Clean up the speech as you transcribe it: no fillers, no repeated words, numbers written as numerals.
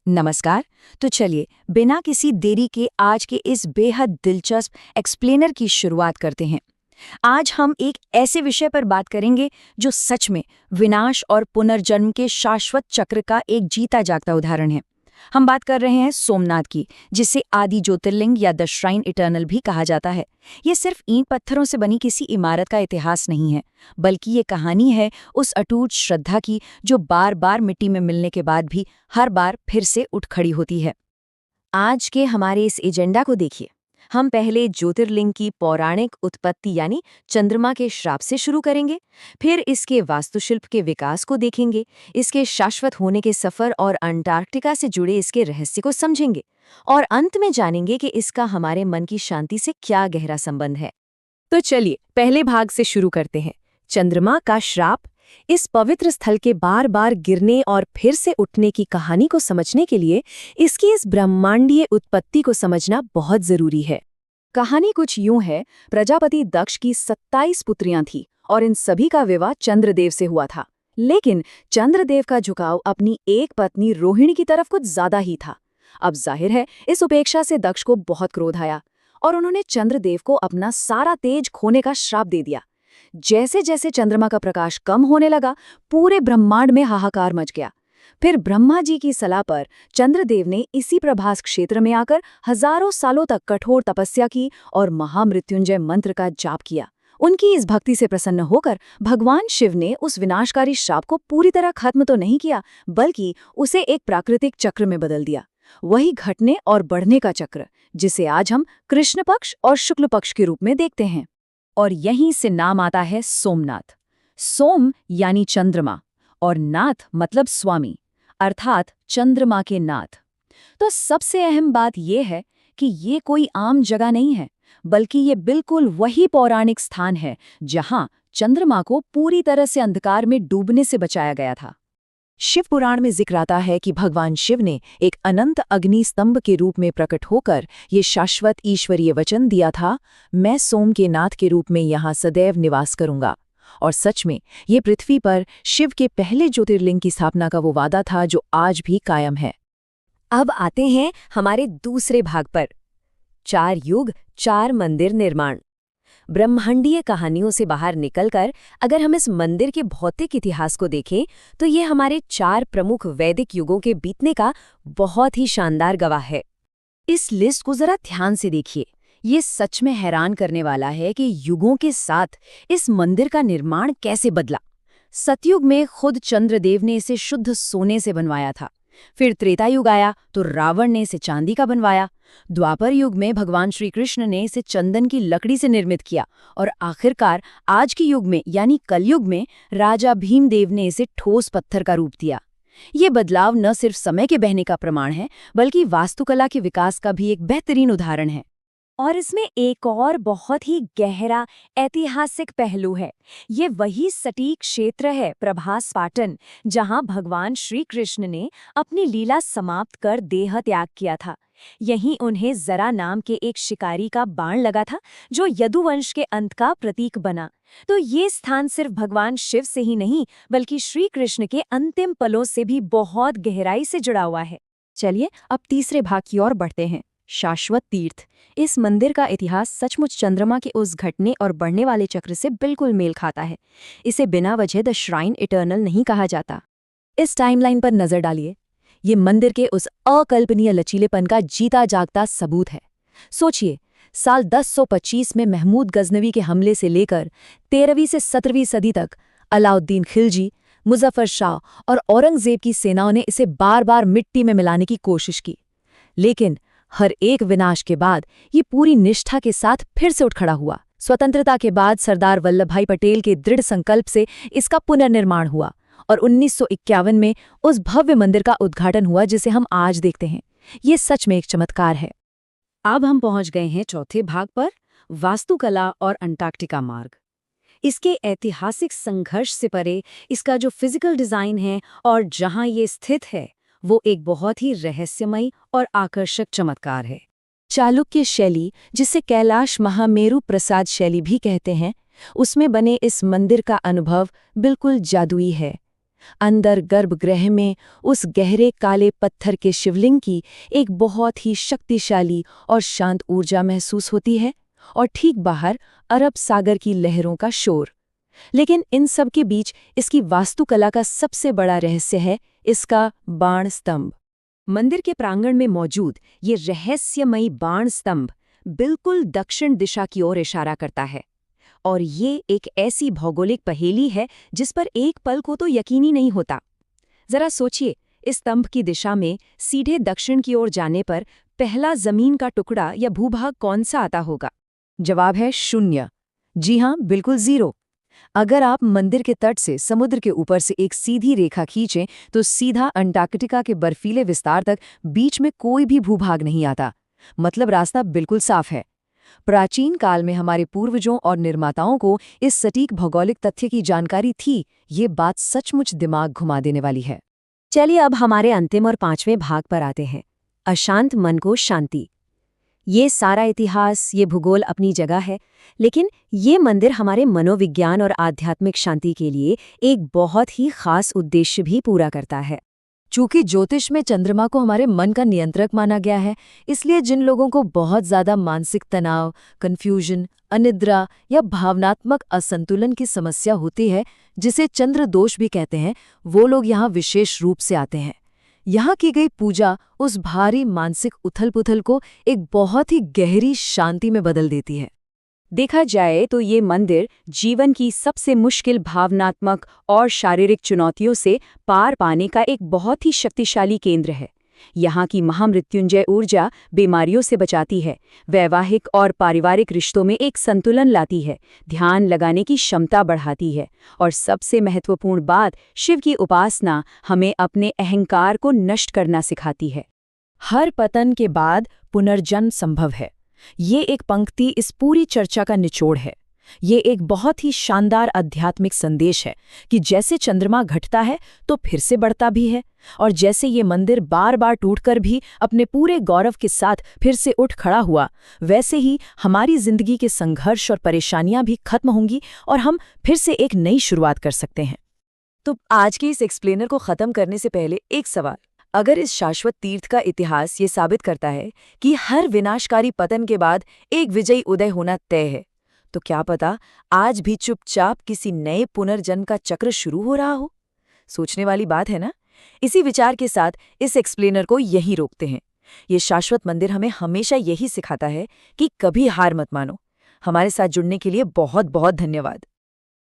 नमस्कार। तो चलिए बिना किसी देरी के आज के इस बेहद दिलचस्प एक्सप्लेनर की शुरुआत करते हैं। आज हम एक ऐसे विषय पर बात करेंगे जो सच में विनाश और पुनर्जन्म के शाश्वत चक्र का एक जीता जागता उदाहरण है। हम बात कर रहे हैं सोमनाथ की, जिसे आदि ज्योतिर्लिंग या द श्राइन इटर्नल भी कहा जाता है। ये सिर्फ ईंट पत्थरों से बनी किसी इमारत का इतिहास नहीं है, बल्कि ये कहानी है उस अटूट श्रद्धा की जो बार बार मिट्टी में मिलने के बाद भी हर बार फिर से उठ खड़ी होती है। आज के हमारे इस एजेंडा को देखिए। हम पहले ज्योतिर्लिंग की पौराणिक उत्पत्ति यानी चंद्रमा के श्राप से शुरू करेंगे, फिर इसके वास्तुशिल्प के विकास को देखेंगे, इसके शाश्वत होने के सफर और अंटार्कटिका से जुड़े इसके रहस्य को समझेंगे, और अंत में जानेंगे कि इसका हमारे मन की शांति से क्या गहरा संबंध है। तो चलिए पहले भाग से शुरू करते हैं। चंद्रमा का श्राप। इस पवित्र स्थल के बार बार गिरने और फिर से उठने की कहानी को समझने के लिए इसकी इस ब्रह्मांडीय उत्पत्ति को समझना बहुत जरूरी है। कहानी कुछ यूं है, प्रजापति दक्ष की 27 पुत्रियां थीं और इन सभी का विवाह चंद्रदेव से हुआ था। लेकिन चंद्रदेव का झुकाव अपनी एक पत्नी रोहिणी की तरफ कुछ ज्यादा ही था। अब जाहिर है इस उपेक्षा से दक्ष को बहुत क्रोध आया और उन्होंने चंद्रदेव को अपना सारा तेज खोने का श्राप दे दिया। जैसे जैसे चंद्रमा का प्रकाश कम होने लगा, पूरे ब्रह्मांड में हाहाकार मच गया। फिर ब्रह्मा जी की सलाह पर चंद्रदेव ने इसी प्रभास क्षेत्र में आकर हजारों सालों तक कठोर तपस्या की और महामृत्युंजय मंत्र का जाप किया। उनकी इस भक्ति से प्रसन्न होकर भगवान शिव ने उस विनाशकारी श्राप को पूरी तरह खत्म तो नहीं किया, बल्कि उसे एक प्राकृतिक चक्र में बदल दिया। वही घटने और बढ़ने का चक्र, जिसे आज हम कृष्ण पक्ष और शुक्ल पक्ष के रूप में देखते हैं। और यहीं से नाम आता है सोमनाथ। सोम यानी चंद्रमा और नाथ मतलब स्वामी, अर्थात चंद्रमा के नाथ। तो सबसे अहम बात यह है कि ये कोई आम जगह नहीं है, बल्कि ये बिल्कुल वही पौराणिक स्थान है जहां चंद्रमा को पूरी तरह से अंधकार में डूबने से बचाया गया था। शिव पुराण में जिक्र आता है कि भगवान शिव ने एक अनंत अग्नि स्तंभ के रूप में प्रकट होकर ये शाश्वत ईश्वरीय वचन दिया था, मैं सोम के नाथ के रूप में यहाँ सदैव निवास करूंगा। और सच में ये पृथ्वी पर शिव के पहले ज्योतिर्लिंग की स्थापना का वो वादा था जो आज भी कायम है। अब आते हैं हमारे दूसरे भाग पर, 4 युग 4 मंदिर निर्माण। ब्रह्मांडीय कहानियों से बाहर निकलकर अगर हम इस मंदिर के भौतिक इतिहास को देखें तो ये हमारे 4 प्रमुख वैदिक युगों के बीतने का बहुत ही शानदार गवाह है। इस लिस्ट को जरा ध्यान से देखिए। ये सच में हैरान करने वाला है कि युगों के साथ इस मंदिर का निर्माण कैसे बदला। सतयुग में खुद चंद्रदेव ने इसे शुद्ध सोने से बनवाया था। फिर त्रेता युग आया तो रावण ने इसे चांदी का बनवाया। द्वापर युग में भगवान श्री कृष्ण ने इसे चंदन की लकड़ी से निर्मित किया और आखिरकार आज के युग में यानी कलयुग में राजा भीमदेव ने इसे ठोस पत्थर का रूप दिया। ये बदलाव न सिर्फ समय के बहने का प्रमाण है, बल्कि वास्तुकला के विकास का भी एक बेहतरीन उदाहरण है। और इसमें एक और बहुत ही गहरा ऐतिहासिक पहलू है। ये वही सटीक क्षेत्र है प्रभास पाटन, जहां भगवान श्री कृष्ण ने अपनी लीला समाप्त कर देह त्याग किया था। यहीं उन्हें जरा नाम के एक शिकारी का बाण लगा था जो यदुवंश के अंत का प्रतीक बना। तो ये स्थान सिर्फ भगवान शिव से ही नहीं, बल्कि श्री कृष्ण के अंतिम पलों से भी बहुत गहराई से जुड़ा हुआ है। चलिए अब तीसरे भाग की ओर बढ़ते हैं, शाश्वत तीर्थ। इस मंदिर का इतिहास सचमुच चंद्रमा के उस घटने और बढ़ने वाले चक्र से बिल्कुल मेल खाता है। इसे बिना वजह द श्राइन इटर्नल नहीं कहा जाता। इस टाइमलाइन पर नजर डालिए। ये मंदिर के उस अकल्पनीय लचीलेपन का जीता जागता सबूत है। सोचिए, साल 1025 में महमूद गजनवी के हमले से लेकर 13वीं से 17वीं सदी तक अलाउद्दीन खिलजी, मुजफ्फर शाह और औरंगजेब की सेनाओं ने इसे बार बार मिट्टी में मिलाने की कोशिश की, लेकिन हर एक विनाश के बाद ये पूरी निष्ठा के साथ फिर से उठ खड़ा हुआ। स्वतंत्रता के बाद सरदार वल्लभ भाई पटेल के दृढ़ संकल्प से इसका पुनर्निर्माण हुआ और 1951 में उस भव्य मंदिर का उद्घाटन हुआ जिसे हम आज देखते हैं। ये सच में एक चमत्कार है। अब हम पहुंच गए हैं चौथे भाग पर, वास्तुकला और अंटार्कटिका मार्ग। इसके ऐतिहासिक संघर्ष से परे इसका जो फिजिकल डिजाइन है और जहां ये स्थित है, वो एक बहुत ही रहस्यमयी और आकर्षक चमत्कार है। चालुक्य शैली, जिसे कैलाश महामेरु प्रसाद शैली भी कहते हैं, उसमें बने इस मंदिर का अनुभव बिल्कुल जादुई है। अंदर गर्भगृह में उस गहरे काले पत्थर के शिवलिंग की एक बहुत ही शक्तिशाली और शांत ऊर्जा महसूस होती है, और ठीक बाहर अरब सागर की लहरों का शोर। लेकिन इन सब के बीच इसकी वास्तुकला का सबसे बड़ा रहस्य है इसका बाण स्तंभ। मंदिर के प्रांगण में मौजूद ये रहस्यमयी बाण स्तंभ बिल्कुल दक्षिण दिशा की ओर इशारा करता है, और ये एक ऐसी भौगोलिक पहेली है जिस पर एक पल को तो यकीन ही नहीं होता। जरा सोचिए, इस स्तंभ की दिशा में सीधे दक्षिण की ओर जाने पर पहला जमीन का टुकड़ा या भूभाग कौन सा आता होगा? जवाब है 0। जी हाँ, बिल्कुल 0। अगर आप मंदिर के तट से समुद्र के ऊपर से एक सीधी रेखा खींचें तो सीधा अंटार्कटिका के बर्फीले विस्तार तक बीच में कोई भी भूभाग नहीं आता। मतलब रास्ता बिल्कुल साफ है। प्राचीन काल में हमारे पूर्वजों और निर्माताओं को इस सटीक भौगोलिक तथ्य की जानकारी थी। ये बात सचमुच दिमाग घुमा देने वाली है। चलिए अब हमारे अंतिम और 5वें भाग पर आते हैं, अशांत मन को शांति। ये सारा इतिहास, ये भूगोल अपनी जगह है, लेकिन ये मंदिर हमारे मनोविज्ञान और आध्यात्मिक शांति के लिए एक बहुत ही खास उद्देश्य भी पूरा करता है। चूंकि ज्योतिष में चंद्रमा को हमारे मन का नियंत्रक माना गया है, इसलिए जिन लोगों को बहुत ज्यादा मानसिक तनाव, कन्फ्यूजन, अनिद्रा या भावनात्मक असंतुलन की समस्या होती है, जिसे चंद्र दोष भी कहते हैं, वो लोग यहाँ विशेष रूप से आते हैं। यहाँ की गई पूजा उस भारी मानसिक उथल-पुथल को एक बहुत ही गहरी शांति में बदल देती है। देखा जाए तो ये मंदिर जीवन की सबसे मुश्किल भावनात्मक और शारीरिक चुनौतियों से पार पाने का एक बहुत ही शक्तिशाली केंद्र है। यहाँ की महामृत्युंजय ऊर्जा बीमारियों से बचाती है, वैवाहिक और पारिवारिक रिश्तों में एक संतुलन लाती है, ध्यान लगाने की क्षमता बढ़ाती है, और सबसे महत्वपूर्ण बात, शिव की उपासना हमें अपने अहंकार को नष्ट करना सिखाती है। हर पतन के बाद पुनर्जन्म संभव है। ये एक पंक्ति इस पूरी चर्चा का निचोड़ है। ये एक बहुत ही शानदार आध्यात्मिक संदेश है कि जैसे चंद्रमा घटता है तो फिर से बढ़ता भी है, और जैसे ये मंदिर बार बार टूटकर भी अपने पूरे गौरव के साथ फिर से उठ खड़ा हुआ, वैसे ही हमारी जिंदगी के संघर्ष और परेशानियां भी खत्म होंगी और हम फिर से एक नई शुरुआत कर सकते हैं। तो आज के इस एक्सप्लेनर को खत्म करने से पहले एक सवाल। अगर इस शाश्वत तीर्थ का इतिहास ये साबित करता है कि हर विनाशकारी पतन के बाद एक विजयी उदय होना तय है, तो क्या पता आज भी चुपचाप किसी नए पुनर्जन्म का चक्र शुरू हो रहा हो? सोचने वाली बात है ना? इसी विचार के साथ इस एक्सप्लेनर को यहीं रोकते हैं। ये शाश्वत मंदिर हमें हमेशा यही सिखाता है कि कभी हार मत मानो। हमारे साथ जुड़ने के लिए बहुत बहुत धन्यवाद।